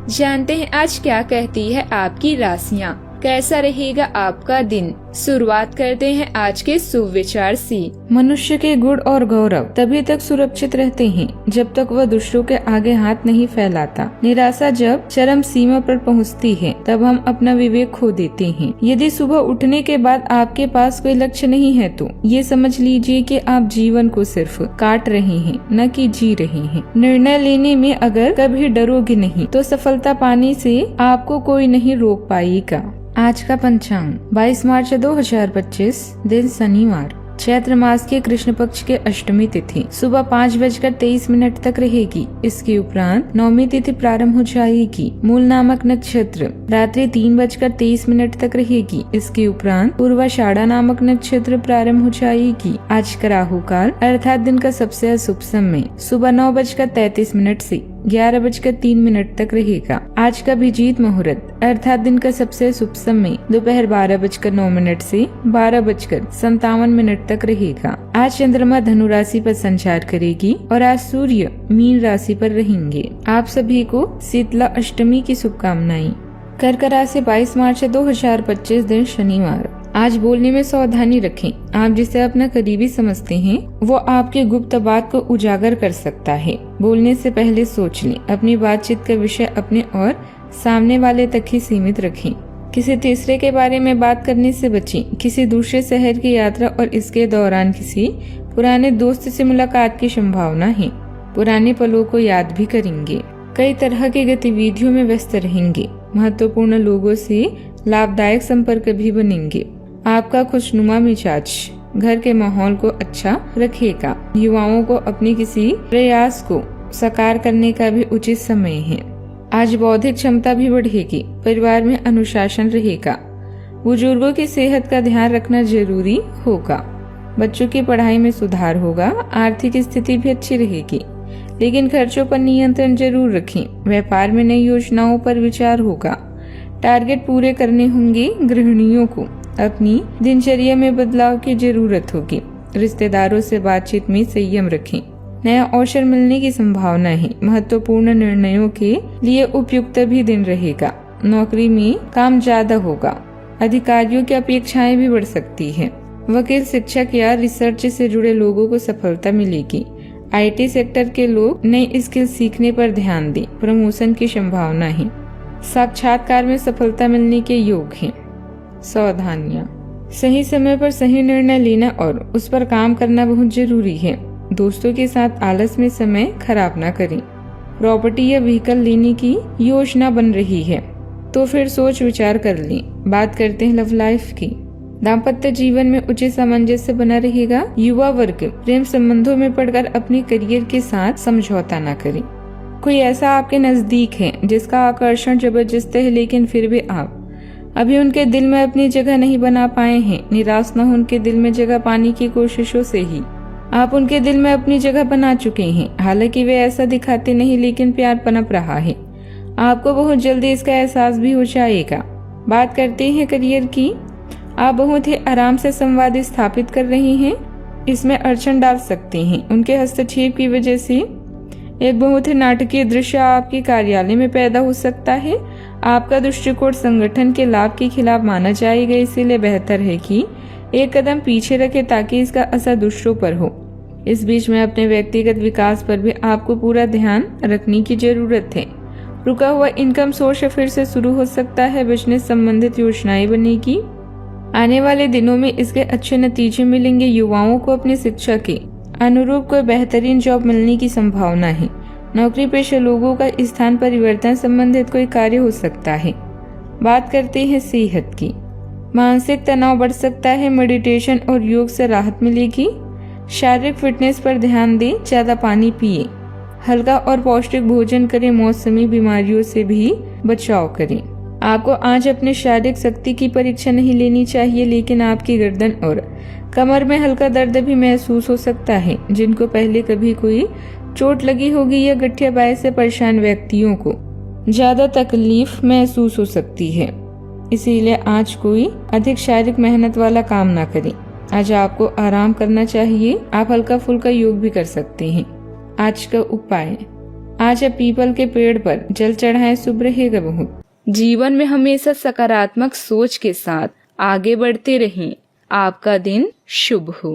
जानते हैं आज क्या कहती है आपकी राशियां, कैसा रहेगा आपका दिन। शुरुआत करते हैं आज के सुविचार से। मनुष्य के गुण और गौरव तभी तक सुरक्षित रहते हैं जब तक वह दूसरों के आगे हाथ नहीं फैलाता। निराशा जब चरम सीमा पर पहुंचती है तब हम अपना विवेक खो देते हैं। यदि सुबह उठने के बाद आपके पास कोई लक्ष्य नहीं है तो ये समझ लीजिए कि आप जीवन को सिर्फ काट रहे हैं, न कि जी रहे हैं। निर्णय लेने में अगर कभी डरोगे नहीं तो सफलता पाने से आपको कोई नहीं रोक पाएगा। आज का पंचांग 22 मार्च 2025, दिन शनिवार, चैत्र मास के कृष्ण पक्ष के अष्टमी तिथि सुबह 5:23 तक रहेगी। इसके उपरांत नवमी तिथि प्रारंभ हो जाएगी। मूल नामक नक्षत्र रात्रि 3:23 तक रहेगी। इसके उपरांत पूर्वाषाढ़ा नामक नक्षत्र प्रारंभ हो जाएगी। आज का राहु काल अर्थात दिन का सबसे अशुभ समय सुबह 9:33 से 11:03 तक रहेगा। आज का अभिजीत मुहूर्त अर्थात दिन का सबसे शुभ समय दोपहर 12:09 से 12:57 तक रहेगा। आज चंद्रमा धनु राशि पर संचार करेगी और आज सूर्य मीन राशि पर रहेंगे। आप सभी को शीतला अष्टमी की शुभकामनाएं। कर्क राशि 22 मार्च 2025, दिन शनिवार। आज बोलने में सावधानी रखें। आप जिसे अपना करीबी समझते हैं वो आपके गुप्त बात को उजागर कर सकता है। बोलने से पहले सोच लें। अपनी बातचीत का विषय अपने और सामने वाले तक ही सीमित रखें। किसी तीसरे के बारे में बात करने से बचें। किसी दूसरे शहर की यात्रा और इसके दौरान किसी पुराने दोस्त से मुलाकात की संभावना है। पुराने पलों को याद भी करेंगे। कई तरह की गतिविधियों में व्यस्त रहेंगे। महत्वपूर्ण लोगों से लाभदायक संपर्क भी बनेंगे। आपका खुशनुमा मिजाज घर के माहौल को अच्छा रखेगा। युवाओं को अपने किसी प्रयास को साकार करने का भी उचित समय है। आज बौद्धिक क्षमता भी बढ़ेगी। परिवार में अनुशासन रहेगा। बुजुर्गों की सेहत का ध्यान रखना जरूरी होगा। बच्चों की पढ़ाई में सुधार होगा। आर्थिक स्थिति भी अच्छी रहेगी, लेकिन खर्चों पर नियंत्रण जरूर रखें। व्यापार में नई योजनाओं पर विचार होगा। टारगेट पूरे करने होंगे। गृहिणियों को अपनी दिनचर्या में बदलाव की जरूरत होगी। रिश्तेदारों से बातचीत में संयम रखें। नया अवसर मिलने की संभावना है। महत्वपूर्ण निर्णयों के लिए उपयुक्त भी दिन रहेगा। नौकरी में काम ज्यादा होगा। अधिकारियों की अपेक्षाएं भी बढ़ सकती है। वकील, शिक्षक या रिसर्च से जुड़े लोगों को सफलता मिलेगी। IT सेक्टर के लोग नई स्किल सीखने पर ध्यान दें। प्रमोशन की संभावना है। साक्षात्कार में सफलता मिलने के योग हैं। सावधानियां। सही समय पर सही निर्णय लेना और उस पर काम करना बहुत जरूरी है। दोस्तों के साथ आलस में समय खराब ना करें। प्रॉपर्टी या व्हीकल लेने की योजना बन रही है तो फिर सोच विचार कर लें। बात करते हैं लव लाइफ की। दाम्पत्य जीवन में उचित सामंजस्य बना रहेगा। युवा वर्ग प्रेम संबंधों में पड़कर अपने करियर के साथ समझौता न करें। कोई ऐसा आपके नजदीक है जिसका आकर्षण जबरदस्त है, लेकिन फिर भी आप अभी उनके दिल में अपनी जगह नहीं बना पाए हैं। निराश न हो। उनके दिल में जगह पाने की कोशिशों से ही आप उनके दिल में अपनी जगह बना चुके हैं। हालांकि वे ऐसा दिखाते नहीं, लेकिन प्यार पनप रहा है। आपको बहुत जल्दी इसका एहसास भी हो जाएगा। बात करते हैं करियर की। आप बहुत ही आराम से संवाद स्थापित कर रहे हैं। इसमें अड़चन डाल सकते हैं। उनके हस्तक्षेप की वजह से एक बहुत ही नाटकीय दृश्य आपके कार्यालय में पैदा हो सकता है। आपका दृष्टिकोण संगठन के लाभ के खिलाफ माना जाएगा, इसीलिए बेहतर है कि एक कदम पीछे रखें ताकि इसका असर दूसरों पर हो। इस बीच में अपने व्यक्तिगत विकास पर भी आपको पूरा ध्यान रखने की जरूरत है। रुका हुआ इनकम सोर्स फिर से शुरू हो सकता है। बिजनेस संबंधित योजनाएं बनेगी। आने वाले दिनों में इसके अच्छे नतीजे मिलेंगे। युवाओं को अपनी शिक्षा के अनुरूप कोई बेहतरीन जॉब मिलने की संभावना है। नौकरी पेशा लोगों का स्थान परिवर्तन संबंधित कोई कार्य हो सकता है। बात करते हैं सेहत की। मानसिक तनाव बढ़ सकता है। मेडिटेशन और योग से राहत मिलेगी। शारीरिक फिटनेस पर ध्यान दें। ज्यादा पानी पिए। हल्का और पौष्टिक भोजन करें। मौसमी बीमारियों से भी बचाव करें। आपको आज अपने शारीरिक शक्ति की परीक्षा नहीं लेनी चाहिए, लेकिन आपकी गर्दन और कमर में हल्का दर्द भी महसूस हो सकता है। जिनको पहले कभी कोई चोट लगी होगी या गठिया बाय से परेशान व्यक्तियों को ज्यादा तकलीफ महसूस हो सकती है। इसीलिए आज कोई अधिक शारीरिक मेहनत वाला काम ना करें। आज आपको आराम करना चाहिए। आप हल्का फुल्का योग भी कर सकते हैं। आज का उपाय, आज आप पीपल के पेड़ पर जल चढ़ाएं, शुभ रहेगा बहुत। जीवन में हमेशा सकारात्मक सोच के साथ आगे बढ़ते रहें। आपका दिन शुभ हो।